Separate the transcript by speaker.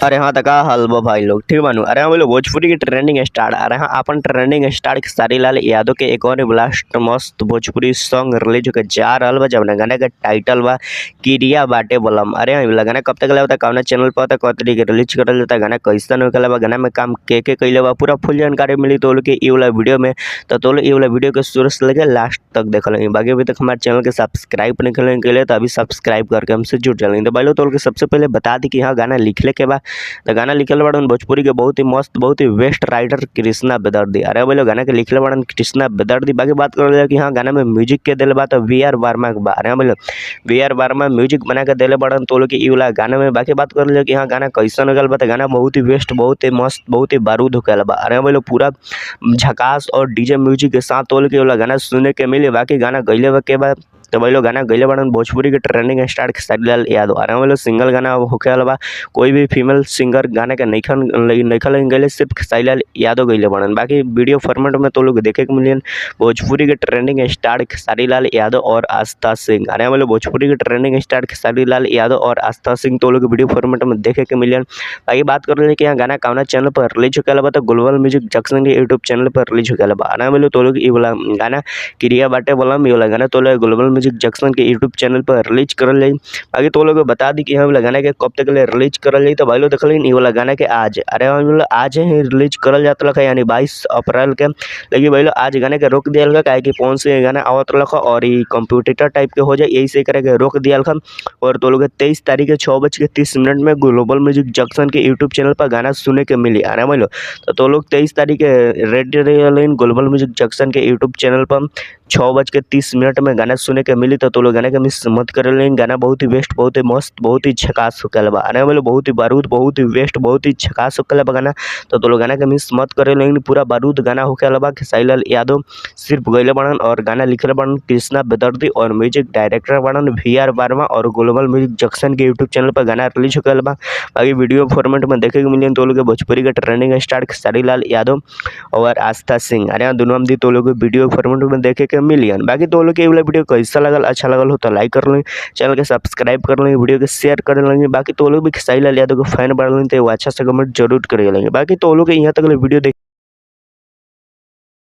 Speaker 1: अरे हाँ तो का हाल बा भाई लोग ठीक बानू। अरे हाँ बोलो भोजपुरी की ट्रेंडिंग स्टार। अरे हाँ अपन ट्रेंडिंग स्टार खेसारी लाल यादव के एक और ब्लास्ट मस्त भोजपुरी सॉन्ग रिलीज होकर जा रहल बा। जब गाना का टाइटल बा किरिया बाटे बलम। अरे हाँ वाला गाना कब तक होता कौन चैनल पर होता कौ तरीके रिलीज करल जाता गाना कैसन होकर बा गाना में काम के कैले बा पूरा फुल जानकारी मिली तो लोग के ये वाला वीडियो में। तो लोग ये वाला वीडियो के शुरू से लेकर लास्ट तक देख लेंगे। बाकी अभी तक हमारे चैनल के सब्सक्राइब नहीं करने के लिए तो अभी सब्सक्राइब करके हमसे जुड़ जाएंगे। तो भाई लोग तो लोग सबसे पहले बता दी कि हाँ गाना लिखले के बाद तो गाना लिखल बड़न भोजपुरी के बहुत ही मस्त बहुत ही बेस्ट राइटर कृष्णा बेदर्दी। अरे बोलो गाना के लिखले बड़न कृष्णा बेदर्दी। बाकी बात कर जाए कि हाँ गाना में म्यूजिक के दिले बा तो वी.आर. वर्मा के बा। अरे बोलो वी.आर. वर्मा म्यूजिक बना के दिले बड़न तो लोग की वाला गाना में। बाकी बात कर जाए कि हाँ गाना कैसन हो गल बा तो गाना बहुत ही बेस्ट बहुत ही मस्त बहुत ही बारूद होकर बा। अरे बोलो पूरा झकास और डीजे म्यूजिक के साथ तो लोग वाला गाना सुनने के मिले। बाकी गाना गईले के बाद तो भाई लोग गाना गईले बड़न भोजपुरी के ट्रेंडिंग स्टार खेसारी लाल यादव। अरे बोलो सिंगल गाना होके वाला बा कोई भी फीमेल सिंगर गाने के नईखन गईले सिर्फ खेसारी लाल यादव गईले बड़न। बाकी वीडियो फॉर्मेट में तो लोग देखे के मिलियन भोजपुरी के ट्रेंडिंग स्टार खेसारी लाल यादव और आस्था सिंह। अरे बोलो भोजपुरी के ट्रेंडिंग स्टार खेसारी लाल यादव और आस्था सिंह तो लोग वीडियो फॉर्मेट में देखे के मिलियन। बाकी बात कर रहे कि यहाँ गाना कौन चैनल पर रिलीज होकर बा तो ग्लोबल म्यूजिक जंक्शन के यूट्यूब चैनल पर रिलीज होकर बा। अरे बोलो तो लोग ये वाला गाना क्रिया बाटे बोलम ये वाला गाना तो लोग ग्लोबल म्यूजिक जंक्शन के यूट्यूब चैनल पर रिलीज करल जाई। बाकी तो लोग बता दी कि हम गाना के कब तक रिलीज करल जाई। तो भाई लोग देख लेकिन ये वाला गाना के आज अरे आज ही रिलीज करल जात लखा यानी 22 अप्रैल के। लेकिन भाई लोग आज गाने के रोक दिया लगा काहे कि फोन से गाना आवत लखा और ये कंप्यूटर टाइप के हो जाए यही से करे के रोक दिया लखा। और तो लोग 23 तारीख के 6:30 में ग्लोबल म्यूजिक जंक्शन के यूट्यूब चैनल पर गाना सुने के मिली। अरे भाई लोग तो लोग 23 तारीख के रेडी रही ग्लोबल म्यूजिक जंक्शन के यूट्यूब चैनल पर 6:30 में गाना सुने के मिली। तो लोग गाना के मिस मत कर लेंगे। गाना बहुत ही बेस्ट बहुत ही मस्त बहुत ही झकास होकर बा। अरे बोलो बहुत ही बारूद बहुत ही बेस्ट बहुत ही झकास होकर बा गाना। तो लोग गाना के मिस मत करे लेकिन पूरा बारूद गाना होकर बा। खेसारी लाल यादव सिर्फ गईले बड़न और गाना लिखले बड़न कृष्णा बेदर्दी और म्यूजिक डायरेक्टर बड़न वी.आर. वर्मा और ग्लोबल म्यूजिक जंक्शन के यूट्यूब चैनल पर गाना रिलीज होकर बा। बाकी वीडियो फॉर्मेट में देखे के मिलियन तो लोग भोजपुरी के ट्रेंडिंग स्टार खेसारी लाल यादव और आस्था सिंह। अरे दोनों हम दी तो लोग वीडियो फॉर्मेट में देखे के मिलियन। बाकी तो लोग ये वाला वीडियो कैसा लगल अच्छा लगल हो तो लाइक कर लें चैनल के सब्सक्राइब कर लेंगे वीडियो के शेयर कर लेंगे। बाकी तो लोग भी खेसारी लाल यादव के फैन बढ़ लेंगे तो अच्छा सा कमेंट जरूर कर लेंगे। बाकी तो लोग यहाँ तक वीडियो देख